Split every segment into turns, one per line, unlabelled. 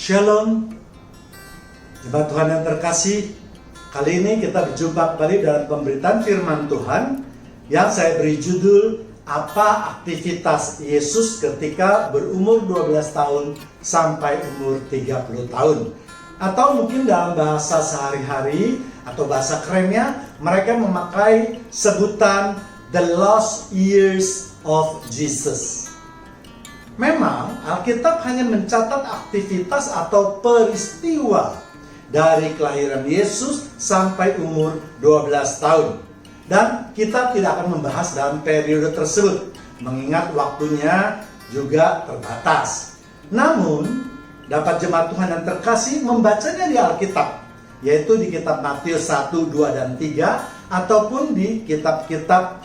Shalom, jemaat Tuhan yang terkasih. Kali ini kita berjumpa kembali dalam pemberitaan firman Tuhan yang saya beri judul apa aktivitas Yesus ketika berumur 12 tahun sampai umur 30 tahun. Atau mungkin dalam bahasa sehari-hari atau bahasa kerennya mereka memakai sebutan The Lost Years of Jesus. Memang Alkitab hanya mencatat aktivitas atau peristiwa dari kelahiran Yesus sampai umur 12 tahun. Dan kita tidak akan membahas dalam periode tersebut, mengingat waktunya juga terbatas. Namun, dapat jemaat Tuhan yang terkasih membacanya di Alkitab, yaitu di kitab Matius 1, 2, dan 3, ataupun di kitab-kitab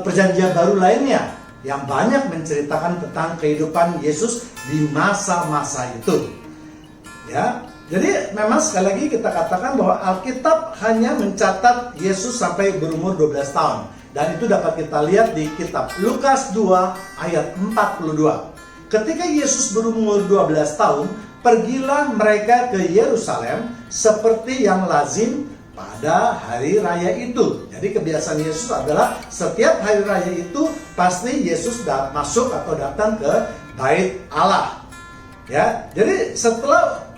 perjanjian baru lainnya, yang banyak menceritakan tentang kehidupan Yesus di masa-masa itu. Ya, jadi memang sekali lagi kita katakan bahwa Alkitab hanya mencatat Yesus sampai berumur 12 tahun. Dan itu dapat kita lihat di kitab Lukas 2 ayat 42. Ketika Yesus berumur 12 tahun, pergilah mereka ke Yerusalem seperti yang lazim pada hari raya itu. Jadi kebiasaan Yesus adalah setiap hari raya itu pasti Yesus masuk atau datang ke bait Allah. Ya, jadi setelah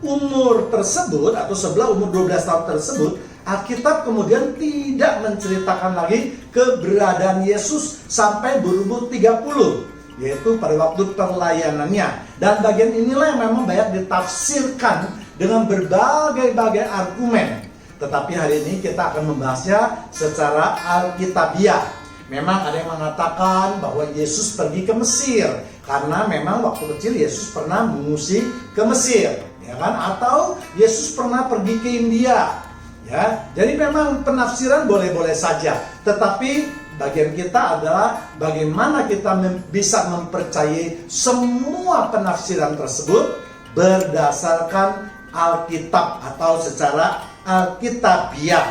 umur tersebut atau setelah umur 12 tahun tersebut, Alkitab kemudian tidak menceritakan lagi keberadaan Yesus sampai berumur 30, yaitu pada waktu perlayanannya. Dan bagian inilah yang memang banyak ditafsirkan dengan berbagai argumen. Tetapi hari ini kita akan membahasnya secara alkitabiah. Memang ada yang mengatakan bahwa Yesus pergi ke Mesir karena memang waktu kecil Yesus pernah mengungsi ke Mesir, ya kan? Atau Yesus pernah pergi ke India, ya. Jadi memang penafsiran boleh-boleh saja. Tetapi bagian kita adalah bagaimana kita bisa mempercayai semua penafsiran tersebut berdasarkan Alkitab atau secara alkitabiah.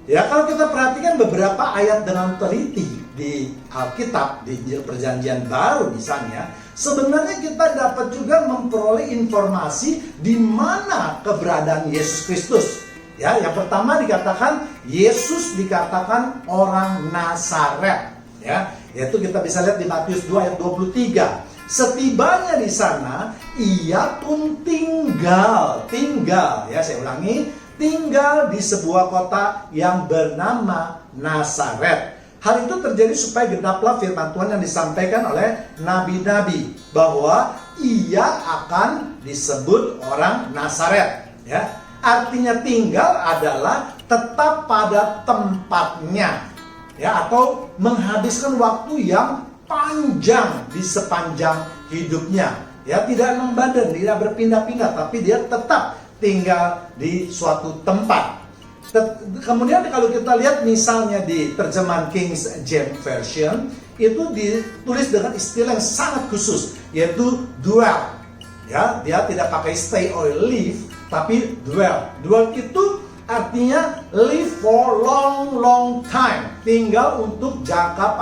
Ya, kalau kita perhatikan beberapa ayat dengan teliti di Alkitab, di perjanjian baru misalnya, sebenarnya kita dapat juga memperoleh informasi di mana keberadaan Yesus Kristus. Ya, yang pertama dikatakan Yesus dikatakan orang Nazaret. Ya, yaitu kita bisa lihat di Matius 2 ayat 23. Setibanya di sana, ia pun tinggal, ya saya ulangi, tinggal di sebuah kota yang bernama Nazaret. Hal itu terjadi supaya genaplah firman Tuhan yang disampaikan oleh nabi-nabi bahwa ia akan disebut orang Nazaret. Ya, artinya tinggal adalah tetap pada tempatnya, ya, atau menghabiskan waktu yang panjang di sepanjang hidupnya. Ya, tidak membadan, tidak berpindah-pindah, tapi dia tetap tinggal di suatu tempat. Kemudian kalau kita lihat misalnya di terjemahan King James Version, itu ditulis dengan istilah yang sangat khusus, yaitu dwell. Ya, dia tidak pakai stay or live, tapi dwell. Dwell itu artinya live for long time, tinggal untuk jangka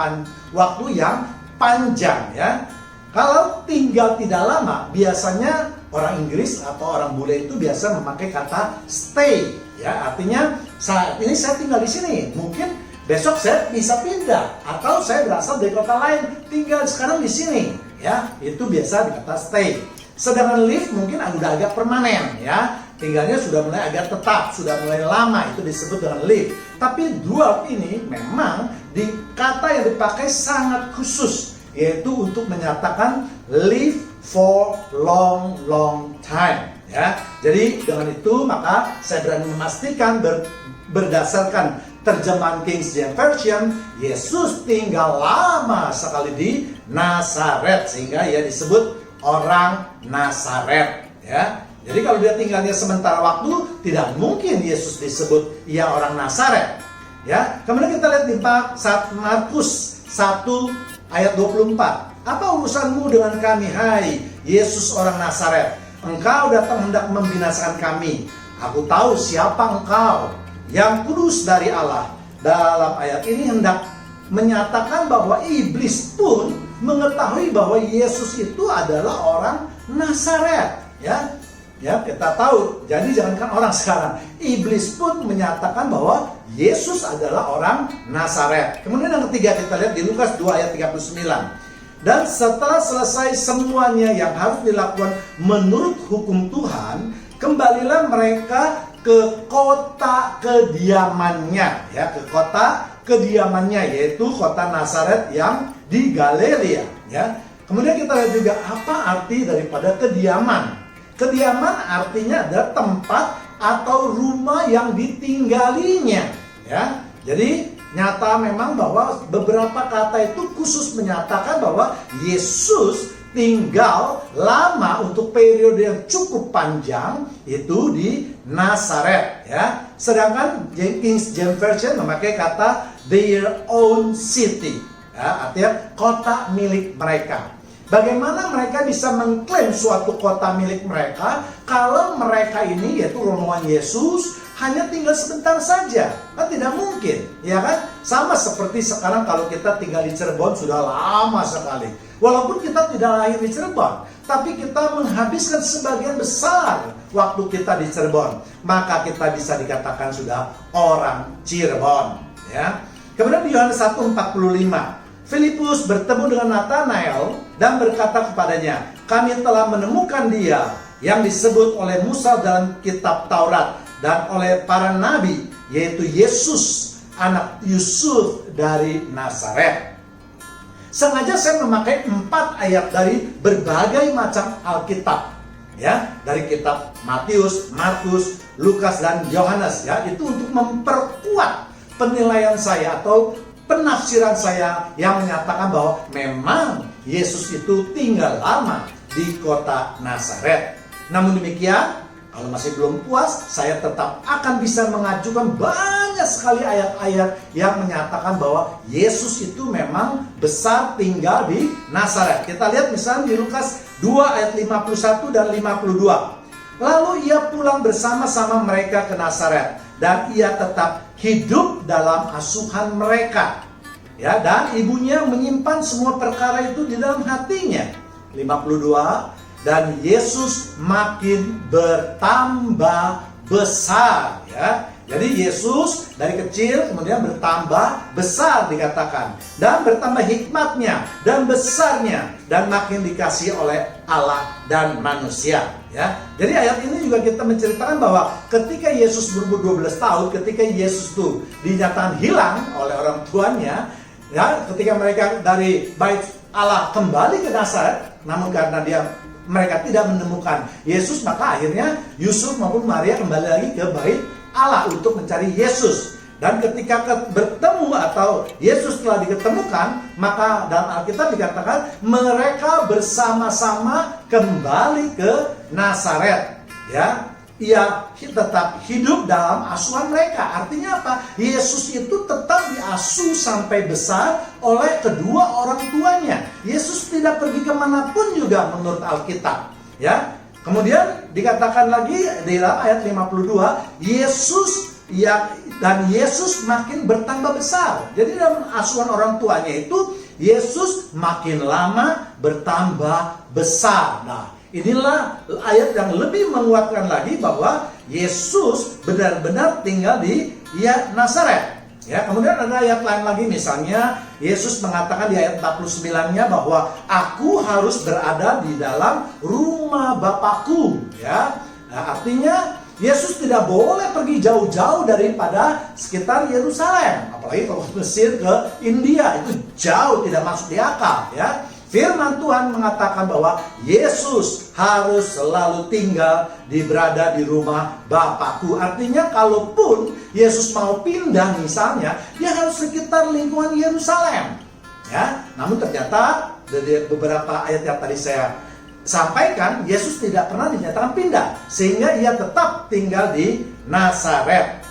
waktu yang panjang, ya. Kalau tinggal tidak lama, biasanya orang Inggris atau orang bule itu biasa memakai kata stay, ya. Artinya saat ini saya tinggal di sini, mungkin besok saya bisa pindah, atau saya berasal dari kota lain, tinggal sekarang di sini, ya. Itu biasa dikata stay. Sedangkan live mungkin udah agak permanen, ya. Tinggalnya sudah mulai agak tetap, sudah mulai lama, itu disebut dengan live. Tapi dwell ini memang kata yang dipakai sangat khusus, yaitu untuk menyatakan live for long time, ya. Jadi dengan itu maka saya berani memastikan berdasarkan terjemahan King James Version, Yesus tinggal lama sekali di Nazaret sehingga ia disebut orang Nazaret, ya. Jadi kalau dia tinggalnya sementara waktu, tidak mungkin Yesus disebut ia orang Nazaret. Ya, kemudian kita lihat di Markus 1 ayat 24. Apa urusanmu dengan kami, hai Yesus orang Nazaret? Engkau datang hendak membinasakan kami. Aku tahu siapa engkau, yang kudus dari Allah. Dalam ayat ini hendak menyatakan bahwa iblis pun mengetahui bahwa Yesus itu adalah orang Nazaret. Ya, ya kita tahu. Jadi jangankan orang sekarang, iblis pun menyatakan bahwa Yesus adalah orang Nazaret. Kemudian yang ketiga kita lihat di Lukas 2 ayat 39. Dan setelah selesai semuanya yang harus dilakukan menurut hukum Tuhan, kembalilah mereka ke kota kediamannya, ya, ke kota kediamannya, yaitu kota Nazaret yang di Galilea, ya. Kemudian kita lihat juga apa arti daripada kediaman. Kediaman artinya adalah tempat atau rumah yang ditinggalinya, ya. Jadi nyata memang bahwa beberapa kata itu khusus menyatakan bahwa Yesus tinggal lama untuk periode yang cukup panjang itu di Nazaret, ya. Sedangkan King James Version memakai kata their own city, ya, artinya kota milik mereka. Bagaimana mereka bisa mengklaim suatu kota milik mereka kalau mereka ini, yaitu rombongan Yesus, hanya tinggal sebentar saja? Kan tidak mungkin, ya kan? Sama seperti sekarang kalau kita tinggal di Cirebon sudah lama sekali. Walaupun kita tidak lahir di Cirebon, tapi kita menghabiskan sebagian besar waktu kita di Cirebon, maka kita bisa dikatakan sudah orang Cirebon, ya. Kemudian di Yohanes 1:45, Filipus bertemu dengan Nathanael dan berkata kepadanya, kami telah menemukan dia yang disebut oleh Musa dalam kitab Taurat dan oleh para nabi, yaitu Yesus, anak Yusuf dari Nazaret. Sengaja saya memakai 4 ayat dari berbagai macam Alkitab, ya, dari kitab Matius, Markus, Lukas dan Yohanes, ya, itu untuk memperkuat penilaian saya atau penafsiran saya yang menyatakan bahwa memang Yesus itu tinggal lama di kota Nazaret. Namun demikian, kalau masih belum puas, saya tetap akan bisa mengajukan banyak sekali ayat-ayat yang menyatakan bahwa Yesus itu memang besar tinggal di Nazaret. Kita lihat misalnya di Lukas 2 ayat 51 dan 52. Lalu ia pulang bersama-sama mereka ke Nazaret, dan ia tetap hidup dalam asuhan mereka, ya, dan ibunya menyimpan semua perkara itu di dalam hatinya. 52, dan Yesus makin bertambah besar, ya. Jadi Yesus dari kecil kemudian bertambah besar dikatakan, dan bertambah hikmatnya dan besarnya, dan makin dikasihi oleh Allah dan manusia, ya. Jadi ayat ini juga kita menceritakan bahwa ketika Yesus berumur 12 tahun, ketika Yesus itu dinyatakan hilang oleh orang tuanya, ya, ketika mereka dari bait Allah kembali ke Nazaret, namun karena mereka tidak menemukan Yesus, maka akhirnya Yusuf maupun Maria kembali lagi ke bait Allah untuk mencari Yesus. Dan ketika bertemu atau Yesus telah diketemukan, maka dalam Alkitab dikatakan mereka bersama-sama kembali ke Nazaret, ya. Ia tetap hidup dalam asuhan mereka. Artinya apa? Yesus itu tetap diasuh sampai besar oleh kedua orang tuanya. Yesus tidak pergi kemanapun juga menurut Alkitab, ya. Kemudian dikatakan lagi di dalam ayat 52, Yesus makin bertambah besar. Jadi dalam asuhan orang tuanya itu Yesus makin lama bertambah besar. Nah, inilah ayat yang lebih menguatkan lagi bahwa Yesus benar-benar tinggal di Nazaret. Ya, kemudian ada ayat lain lagi, misalnya Yesus mengatakan di ayat 49-nya bahwa aku harus berada di dalam rumah Bapakku, ya. Nah, artinya Yesus tidak boleh pergi jauh-jauh daripada sekitar Yerusalem, apalagi kalau Mesir ke India, itu jauh, tidak masuk di akal, ya. Firman Tuhan mengatakan bahwa Yesus harus selalu berada di rumah Bapakku. Artinya kalaupun Yesus mau pindah misalnya, dia harus sekitar lingkungan Yerusalem, ya. Namun ternyata dari beberapa ayat yang tadi saya sampaikan, Yesus tidak pernah dinyatakan pindah, sehingga ia tetap tinggal di Nazaret.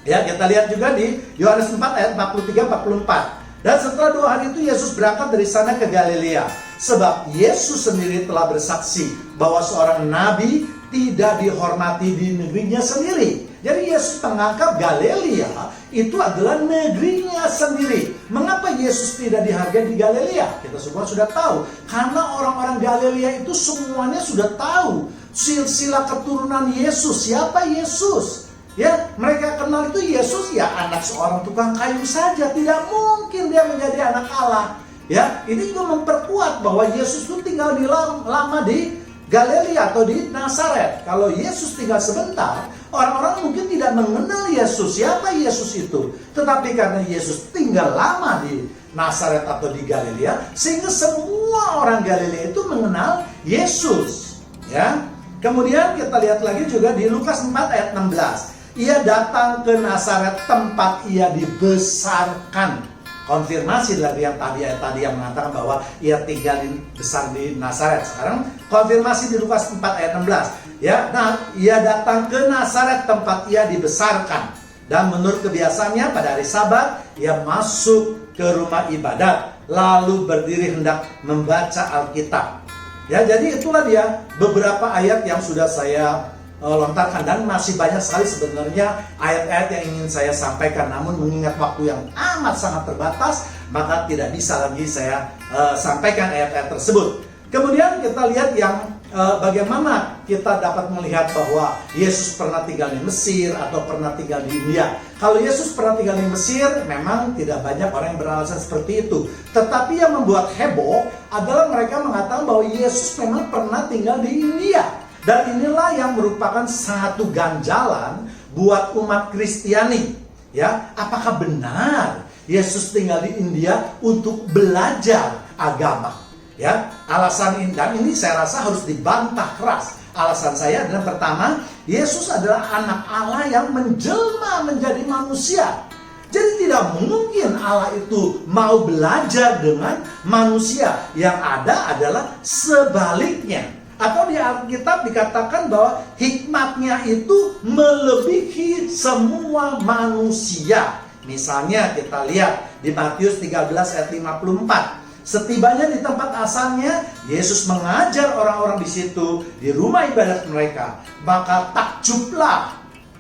Ya, kita lihat juga di Yohanes 4 ayat 43-44. Dan setelah 2 hari itu Yesus berangkat dari sana ke Galilea, sebab Yesus sendiri telah bersaksi bahwa seorang nabi tidak dihormati di negerinya sendiri. Jadi Yesus menganggap Galilea itu adalah negerinya sendiri. Mengapa Yesus tidak dihargai di Galilea? Kita semua sudah tahu. Karena orang-orang Galilea itu semuanya sudah tahu silsilah keturunan Yesus. Siapa Yesus? Ya, mereka kenal itu Yesus ya anak seorang tukang kayu saja. Tidak mungkin dia menjadi anak Allah. Ya, ini juga memperkuat bahwa Yesus itu tinggal lama di Galilea atau di Nazaret. Kalau Yesus tinggal sebentar, orang-orang mungkin tidak mengenal Yesus. Siapa Yesus itu? Tetapi karena Yesus tinggal lama di Nazaret atau di Galilea, sehingga semua orang Galilea itu mengenal Yesus. Ya. Kemudian kita lihat lagi juga di Lukas 4 ayat 16. Ia datang ke Nazaret tempat ia dibesarkan. Konfirmasi dari yang tadi yang mengatakan bahwa ia tinggal besar di Nazaret. Sekarang konfirmasi di Lukas 4 ayat 16. Ya, nah, ia datang ke Nazaret tempat ia dibesarkan. Dan menurut kebiasaannya pada hari Sabat ia masuk ke rumah ibadat, lalu berdiri hendak membaca Alkitab. Ya, jadi itulah dia beberapa ayat yang sudah saya lontarkan, dan masih banyak sekali sebenarnya ayat-ayat yang ingin saya sampaikan, namun mengingat waktu yang amat sangat terbatas, maka tidak bisa lagi saya sampaikan ayat-ayat tersebut. Kemudian kita lihat yang bagaimana kita dapat melihat bahwa Yesus pernah tinggal di Mesir atau pernah tinggal di India. Kalau Yesus pernah tinggal di Mesir, memang tidak banyak orang yang beralasan seperti itu. Tetapi yang membuat heboh adalah mereka mengatakan bahwa Yesus memang pernah tinggal di India. Dan inilah yang merupakan satu ganjalan buat umat Kristiani. Ya, apakah benar Yesus tinggal di India untuk belajar agama? Ya, alasan ini, dan ini saya rasa harus dibantah keras. Alasan saya adalah pertama, Yesus adalah anak Allah yang menjelma menjadi manusia. Jadi tidak mungkin Allah itu mau belajar dengan manusia. Yang ada adalah sebaliknya. Atau di Alkitab dikatakan bahwa hikmatnya itu melebihi semua manusia. Misalnya kita lihat di Matius 13 ayat 54. Setibanya di tempat asalnya, Yesus mengajar orang-orang di situ, di rumah ibadat mereka. Maka takjublah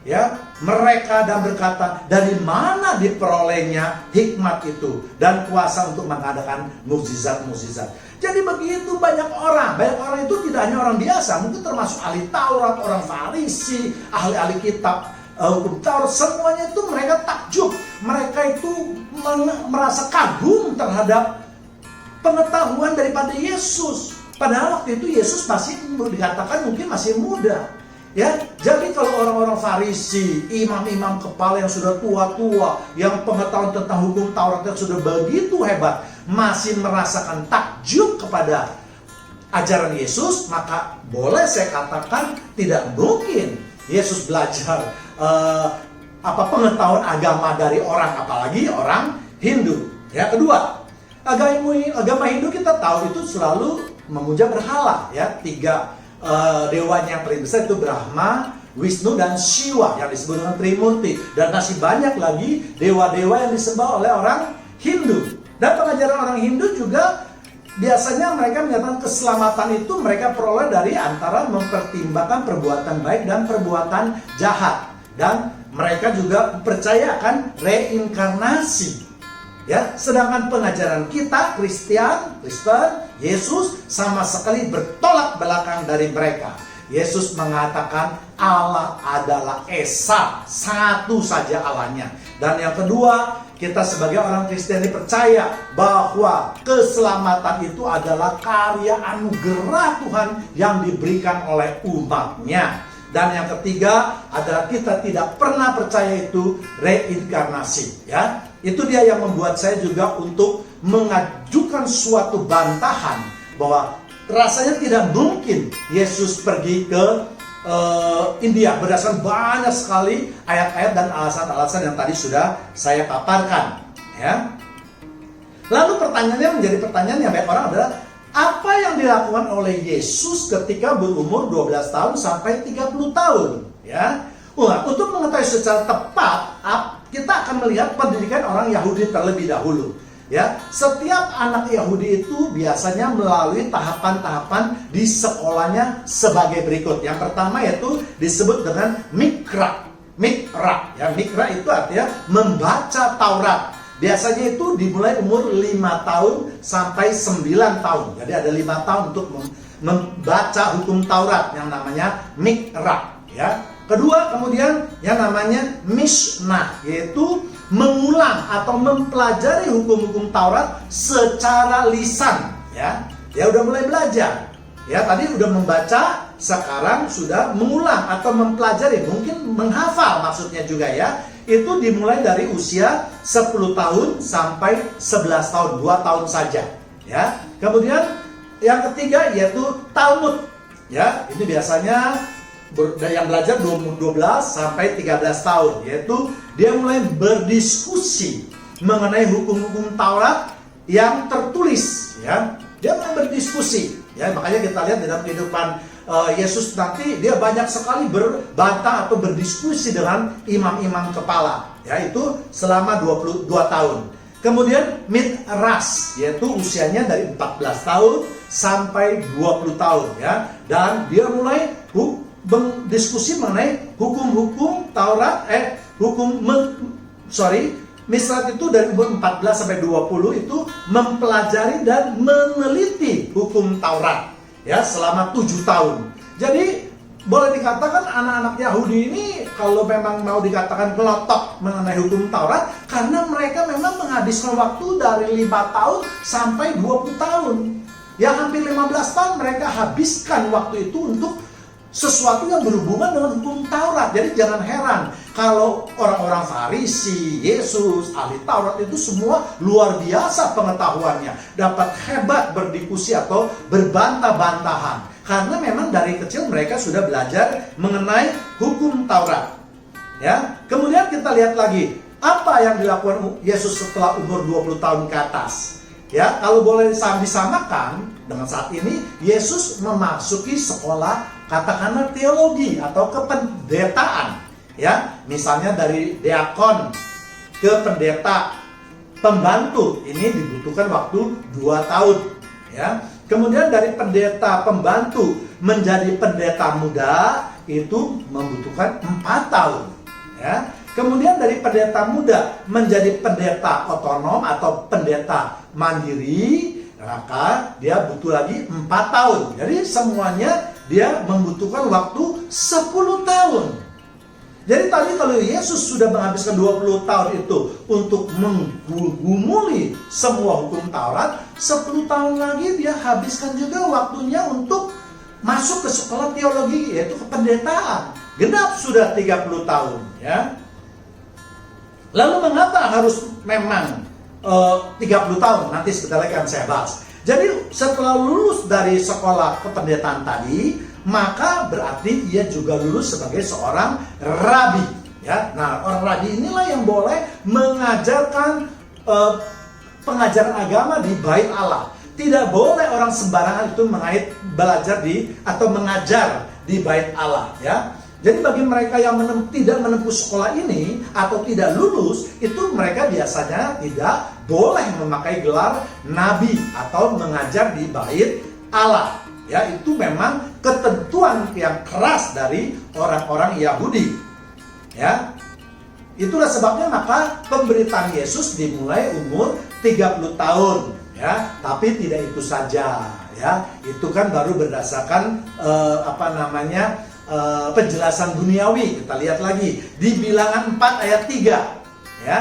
ya mereka dan berkata, dari mana diperolehnya hikmat itu dan kuasa untuk mengadakan mukjizat-mukjizat. Jadi begitu banyak orang itu tidak hanya orang biasa, mungkin termasuk ahli Taurat, orang Farisi, ahli-ahli kitab hukum Taurat, semuanya itu mereka takjub. Mereka itu merasa kagum terhadap pengetahuan daripada Yesus. Padahal waktu itu Yesus masih dikatakan mungkin masih muda. Ya, jadi kalau orang-orang Farisi, imam-imam kepala yang sudah tua-tua, yang pengetahuan tentang hukum Tauratnya sudah begitu hebat, masih merasakan takjub kepada ajaran Yesus, maka boleh saya katakan tidak mungkin Yesus belajar pengetahuan agama dari orang, apalagi orang Hindu. Ya, kedua, agama Hindu kita tahu itu selalu memuja berhala, ya, tiga dewanya yang paling besar itu Brahma, Wisnu, dan Shiva yang disebut dengan Trimurti. Dan masih banyak lagi dewa-dewa yang disembah oleh orang Hindu. Dan pengajaran orang Hindu juga biasanya mereka menyatakan keselamatan itu mereka peroleh dari antara mempertimbangkan perbuatan baik dan perbuatan jahat. Dan mereka juga percaya akan reinkarnasi. Ya, sedangkan pengajaran kita Kristen, Yesus sama sekali bertolak belakang dari mereka. Yesus mengatakan Allah adalah Esa, satu saja Allahnya. Dan yang kedua, kita sebagai orang Kristen percaya bahwa keselamatan itu adalah karya anugerah Tuhan yang diberikan oleh umatnya. Dan yang ketiga adalah kita tidak pernah percaya itu reinkarnasi. Ya, itu dia yang membuat saya juga untuk mengajukan suatu bantahan bahwa rasanya tidak mungkin Yesus pergi ke India berdasarkan banyak sekali ayat-ayat dan alasan-alasan yang tadi sudah saya paparkan. Ya. Lalu pertanyaannya menjadi pertanyaan yang banyak orang adalah, apa yang dilakukan oleh Yesus ketika berumur 12 tahun sampai 30 tahun? Ya. Untuk mengetahui secara tepat, kita akan melihat pendidikan orang Yahudi terlebih dahulu. Ya, setiap anak Yahudi itu biasanya melalui tahapan-tahapan di sekolahnya sebagai berikut. Yang pertama yaitu disebut dengan mikra. Mikra, ya, mikra itu artinya membaca Taurat. Biasanya itu dimulai umur 5 tahun sampai 9 tahun. Jadi ada 5 tahun untuk membaca hukum Taurat yang namanya mikra, ya. Kedua, kemudian yang namanya Mishnah, yaitu mengulang atau mempelajari hukum-hukum Taurat secara lisan, ya. Dia udah mulai belajar. Ya, tadi udah membaca, sekarang sudah mengulang atau mempelajari, mungkin menghafal maksudnya juga, ya. Itu dimulai dari usia 10 tahun sampai 11 tahun, 2 tahun saja, ya. Kemudian yang ketiga yaitu Talmud, ya. Ini biasanya yang belajar 12 sampai 13 tahun, yaitu dia mulai berdiskusi mengenai hukum-hukum Taurat yang tertulis, ya. Dia mulai berdiskusi, ya. Makanya kita lihat dalam kehidupan Yesus nanti dia banyak sekali berbantah atau berdiskusi dengan imam-imam kepala, ya. Itu selama 22 tahun. Kemudian Midras, yaitu usianya dari 14 tahun sampai 20 tahun, ya. Dan dia mulai berdiskusi mengenai hukum-hukum Taurat, Misrat itu dari umur 14 sampai 20 itu mempelajari dan meneliti hukum Taurat, ya, selama 7 tahun. Jadi boleh dikatakan anak-anak Yahudi ini kalau memang mau dikatakan kelotok mengenai hukum Taurat, karena mereka memang menghabiskan waktu dari 5 tahun sampai 20 tahun. Ya, hampir 15 tahun mereka habiskan waktu itu untuk sesuatu yang berhubungan dengan hukum Taurat. Jadi jangan heran kalau orang-orang Farisi, Yesus, ahli Taurat itu semua luar biasa pengetahuannya, dapat hebat berdiskusi atau berbantah-bantahan, karena memang dari kecil mereka sudah belajar mengenai hukum Taurat, ya. Kemudian kita lihat lagi apa yang dilakukan Yesus setelah umur 20 tahun ke atas. Ya, kalau boleh disamakan dengan saat ini, Yesus memasuki sekolah katakanlah teologi atau kependetaan, ya. Misalnya dari diakon ke pendeta pembantu, ini dibutuhkan waktu 2 tahun, ya. Kemudian dari pendeta pembantu menjadi pendeta muda itu membutuhkan 4 tahun, ya. Kemudian dari pendeta muda menjadi pendeta otonom atau pendeta mandiri, maka dia butuh lagi 4 tahun. Jadi semuanya dia membutuhkan waktu 10 tahun. Jadi tadi kalau Yesus sudah menghabiskan 20 tahun itu untuk menggumuli semua hukum Taurat, 10 tahun lagi dia habiskan juga waktunya untuk masuk ke sekolah teologi, yaitu kependetaan. Genap sudah 30 tahun, ya. Lalu mengapa harus memang 30 tahun? Nanti sebentar lagi akan saya bahas. Jadi setelah lulus dari sekolah kependetaan tadi, maka berarti ia juga lulus sebagai seorang rabi, ya. Nah, orang rabi inilah yang boleh mengajarkan pengajaran agama di Bait Allah. Tidak boleh orang sembarangan itu belajar atau mengajar di Bait Allah, ya. Jadi bagi mereka yang tidak menempuh sekolah ini atau tidak lulus, itu mereka biasanya tidak boleh memakai gelar nabi atau mengajar di Bait Allah. Ya, itu memang ketentuan yang keras dari orang-orang Yahudi. Ya. Itulah sebabnya maka pemberitaan Yesus dimulai umur 30 tahun, ya. Tapi tidak itu saja, ya. Itu kan baru berdasarkan penjelasan duniawi. Kita lihat lagi di Bilangan 4 ayat 3, ya.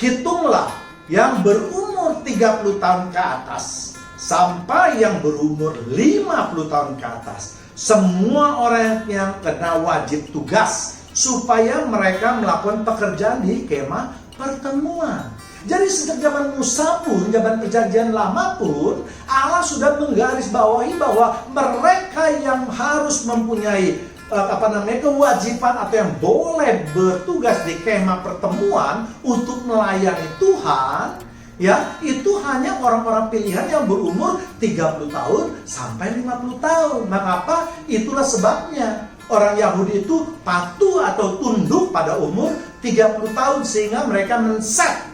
Hitunglah yang berumur 30 tahun ke atas sampai yang berumur 50 tahun ke atas, semua orang yang kena wajib tugas supaya mereka melakukan pekerjaan di kemah pertemuan. Jadi sejak zaman Musa pun, zaman perjanjian lama pun, Allah sudah menggarisbawahi bahwa mereka yang harus mempunyai kewajiban atau yang boleh bertugas di kemah pertemuan untuk melayani Tuhan, ya, itu hanya orang-orang pilihan yang berumur 30 tahun sampai 50 tahun. Maka apa? Itulah sebabnya orang Yahudi itu patuh atau tunduk pada umur 30 tahun, sehingga mereka men-set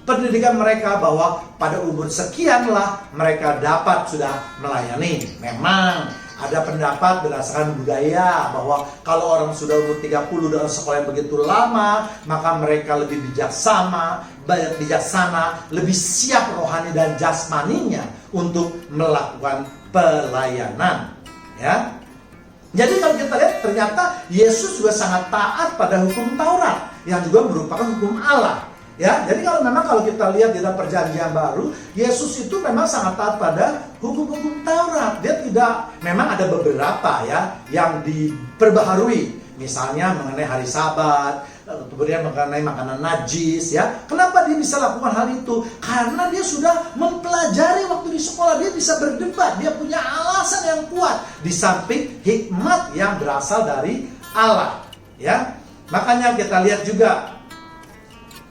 pendidikan mereka bahwa pada umur sekianlah mereka dapat sudah melayani. Memang ada pendapat berdasarkan budaya bahwa kalau orang sudah umur 30 dalam sekolah yang begitu lama, maka mereka lebih bijaksana, lebih siap rohani dan jasmaninya untuk melakukan pelayanan. Ya. Jadi kalau kita lihat ternyata Yesus juga sangat taat pada hukum Taurat yang juga merupakan hukum Allah. Ya, jadi kalau kita lihat di dalam Perjanjian Baru, Yesus itu memang sangat taat pada hukum-hukum Taurat. Dia tidak, memang ada beberapa ya yang diperbaharui, misalnya mengenai hari Sabat, kemudian mengenai makanan najis ya. Kenapa dia bisa lakukan hal itu? Karena dia sudah mempelajari waktu di sekolah, dia bisa berdebat, dia punya alasan yang kuat di samping hikmat yang berasal dari Allah ya. Makanya kita lihat juga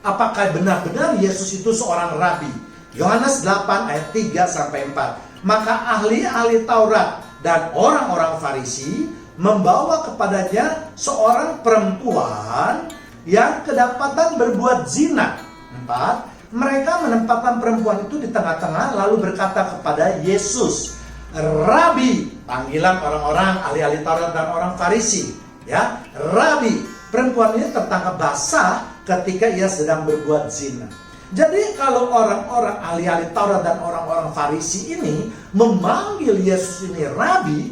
apakah benar-benar Yesus itu seorang rabi? Yohanes 8 ayat 3 sampai 4. Maka ahli-ahli Taurat dan orang-orang Farisi membawa kepadanya seorang perempuan yang kedapatan berbuat zina. 4. Mereka menempatkan perempuan itu di tengah-tengah lalu berkata kepada Yesus, Rabi, panggilan orang-orang ahli-ahli Taurat dan orang Farisi, ya, Rabi. Perempuan ini tertangkap basah ketika ia sedang berbuat zina. Jadi kalau orang-orang ahli-ahli Taurat dan orang-orang Farisi ini memanggil Yesus ini Rabi,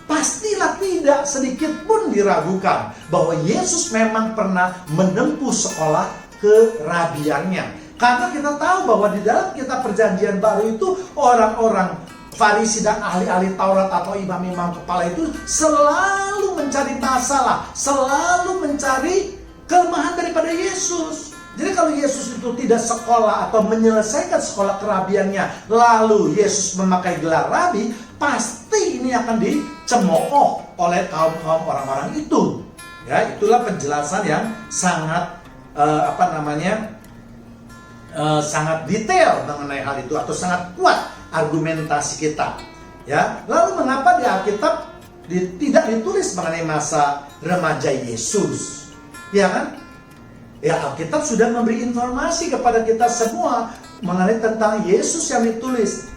pastilah tidak sedikit pun diragukan bahwa Yesus memang pernah menempuh sekolah kerabiannya. Karena kita tahu bahwa di dalam kitab Perjanjian Baru itu orang-orang Farisi dan ahli-ahli Taurat atau imam-imam kepala itu selalu mencari masalah, selalu mencari kelemahan daripada Yesus. Jadi kalau Yesus itu tidak sekolah atau menyelesaikan sekolah kerabiannya, lalu Yesus memakai gelar rabi, pasti ini akan dicemooh oleh kaum-kaum orang-orang itu. Ya, itulah penjelasan yang sangat sangat detail mengenai hal itu atau sangat kuat argumentasi kita. Ya, lalu mengapa di Alkitab tidak ditulis mengenai masa remaja Yesus? Ya kan? Ya, Alkitab sudah memberi informasi kepada kita semua mengenai tentang Yesus yang ditulis.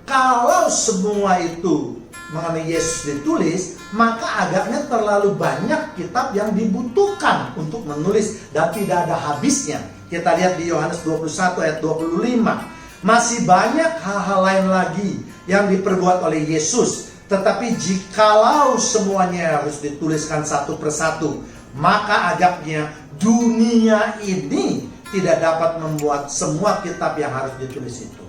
Kalau semua itu mengenai Yesus ditulis, maka agaknya terlalu banyak kitab yang dibutuhkan untuk menulis dan tidak ada habisnya. Kita lihat di Yohanes 21 ayat 25. Masih banyak hal-hal lain lagi yang diperbuat oleh Yesus. Tetapi jikalau semuanya harus dituliskan satu persatu, maka agaknya dunia ini tidak dapat membuat semua kitab yang harus ditulis itu.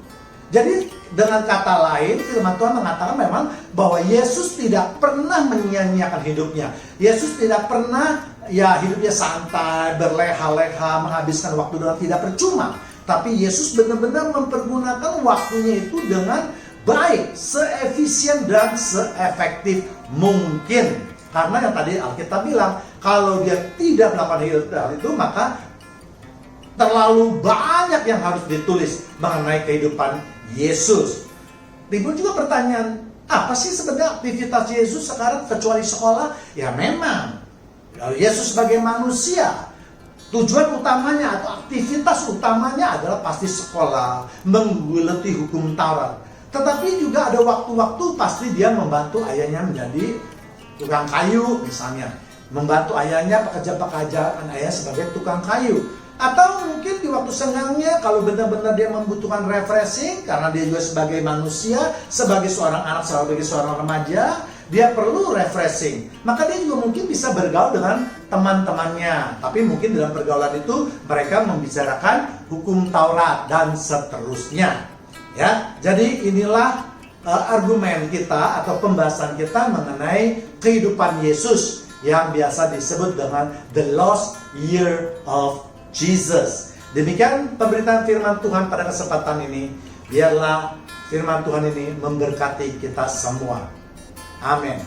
Jadi dengan kata lain, firman Tuhan mengatakan memang bahwa Yesus tidak pernah menyia-nyiakan hidupnya. Yesus tidak pernah hidupnya santai, berleha-leha, menghabiskan waktu dengan tidak percuma. Tapi Yesus benar-benar mempergunakan waktunya itu dengan baik, seefisien dan seefektif mungkin. Karena yang tadi Alkitab bilang, kalau dia tidak melakukan hal itu, maka terlalu banyak yang harus ditulis mengenai kehidupan Yesus. Timbul juga pertanyaan, apa sih sebenarnya aktivitas Yesus sekarang kecuali sekolah? Ya memang, Yesus sebagai manusia, tujuan utamanya atau aktivitas utamanya adalah pasti sekolah, menggeluti hukum Taurat. Tetapi juga ada waktu-waktu pasti dia membantu ayahnya menjadi tukang kayu misalnya. Membantu ayahnya pekerjaan ayah sebagai tukang kayu. Atau mungkin di waktu senggangnya kalau benar-benar dia membutuhkan refreshing, karena dia juga sebagai manusia, sebagai seorang anak, sebagai seorang remaja, dia perlu refreshing. Maka dia juga mungkin bisa bergaul dengan teman-temannya. Tapi mungkin dalam pergaulan itu mereka membicarakan hukum Taurat dan seterusnya. Ya, jadi inilah argumen kita atau pembahasan kita mengenai kehidupan Yesus yang biasa disebut dengan the lost year of Jesus. Demikian pemberitaan firman Tuhan pada kesempatan ini. Biarlah firman Tuhan ini memberkati kita semua. Amin.